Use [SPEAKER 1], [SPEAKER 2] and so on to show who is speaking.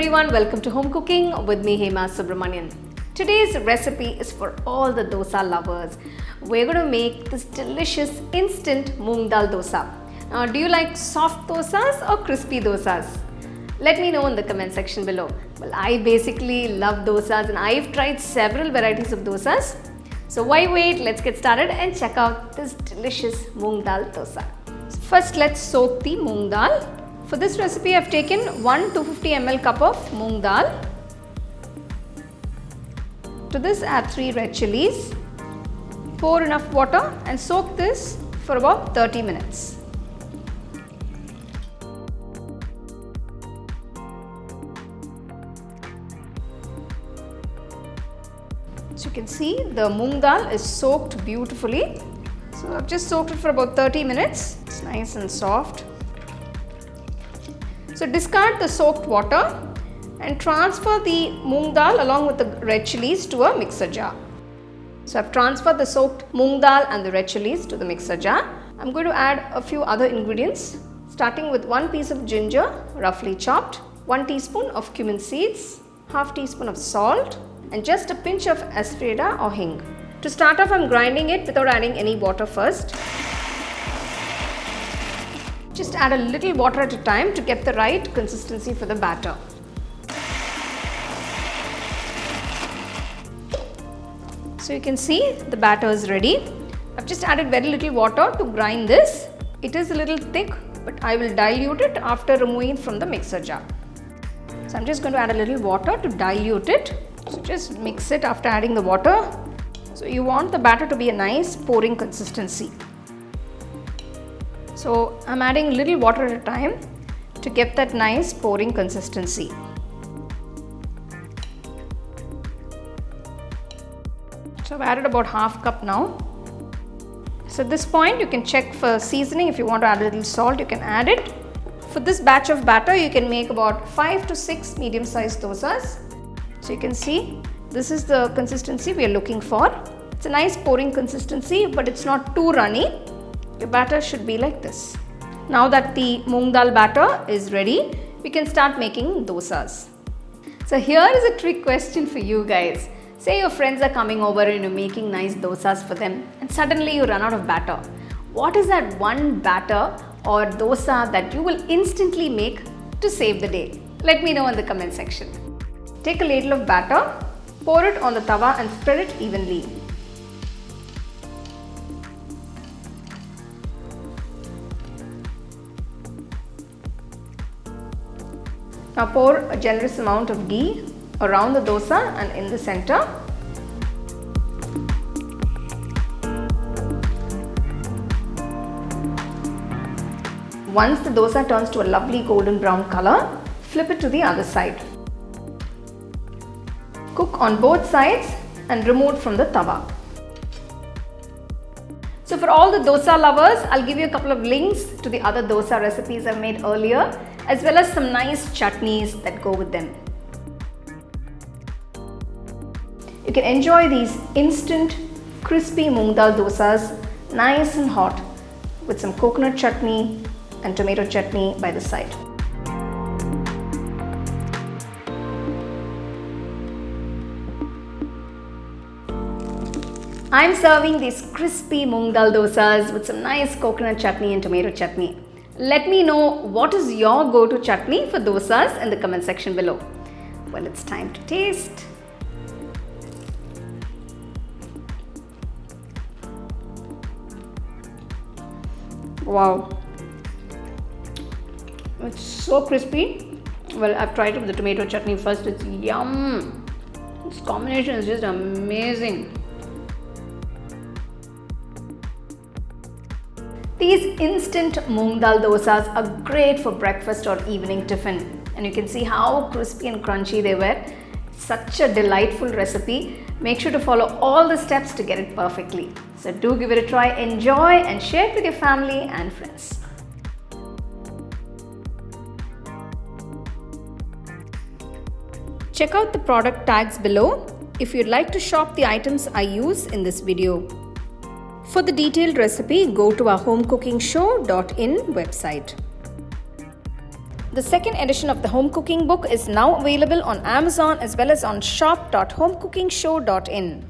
[SPEAKER 1] everyone, welcome to Home Cooking with me Hema Subramanian. Today's recipe is for all the dosa lovers. We're going to make this delicious instant Moong Dal Dosa. Do you like soft dosas or crispy dosas? Let me know in the comment section below. Well, I basically love dosas and I've tried several varieties of dosas. So why wait? Let's get started and check out this delicious Moong Dal Dosa. First, let's soak the Moong Dal. For this recipe, I've taken 1 250 ml cup of Moong Dal. To this, add 3 red chillies. Pour enough water and soak this for about 30 minutes. So you can see the Moong Dal is soaked beautifully. So I've just soaked it for about 30 minutes. It's nice and soft. So discard the soaked water and transfer the Moong Dal along with the red chillies to a mixer jar. So I've transferred the soaked Moong Dal and the red chillies to the mixer jar. I'm going to add a few other ingredients, starting with 1 piece of ginger, roughly chopped, 1 teaspoon of Cumin Seeds, half teaspoon of salt, and just a pinch of Asafoetida or Hing. To start off, I'm grinding it without adding any water first. Just add a little water at a time to get the right consistency for the batter. So you can see the batter is ready. I've just added very little water to grind this. It is a little thick, but I will dilute it after removing it from the mixer jar. So I'm just going to add a little water to dilute it. So just mix it after adding the water. So you want the batter to be a nice pouring consistency. So I'm adding little water at a time to get that nice pouring consistency. So I've added about half cup now. So at this point you can check for seasoning. If you want to add a little salt, you can add it. For this batch of batter, you can make about 5 to 6 medium-sized dosas. So you can see this is the consistency we are looking for. It's a nice pouring consistency, but it's not too runny. Your batter should be like this. Now that the Moong Dal batter is ready, we can start making dosas. So here is a trick question for you guys. Say your friends are coming over and you're making nice dosas for them and suddenly you run out of batter. What is that one batter or dosa that you will instantly make to save the day? Let me know in the comment section. Take a ladle of batter, pour it on the tawa and spread it evenly. Now pour a generous amount of ghee around the dosa and in the center. Once the dosa turns to a lovely golden brown color, flip it to the other side. Cook on both sides and remove from the tawa. So for all the dosa lovers, I'll give you a couple of links to the other dosa recipes I've made earlier, as well as some nice chutneys that go with them. You can enjoy these instant crispy Moong Dal dosas nice and hot with some coconut chutney and tomato chutney by the side. I'm serving these crispy Moong Dal dosas with some nice coconut chutney and tomato chutney. Let me know what is your go-to chutney for dosas in the comment section below. Well, it's time to taste. Wow, it's so crispy. Well, I've tried it with the tomato chutney first. It's yum. This combination is just amazing. These instant Moong Dal dosas are great for breakfast or evening tiffin. And you can see how crispy and crunchy they were. Such a delightful recipe. Make sure to follow all the steps to get it perfectly. So do give it a try, enjoy and share it with your family and friends. Check out the product tags below if you'd like to shop the items I use in this video. For the detailed recipe, go to our HomeCookingShow.in website. The second edition of the home cooking book is now available on Amazon as well as on shop.homecookingshow.in.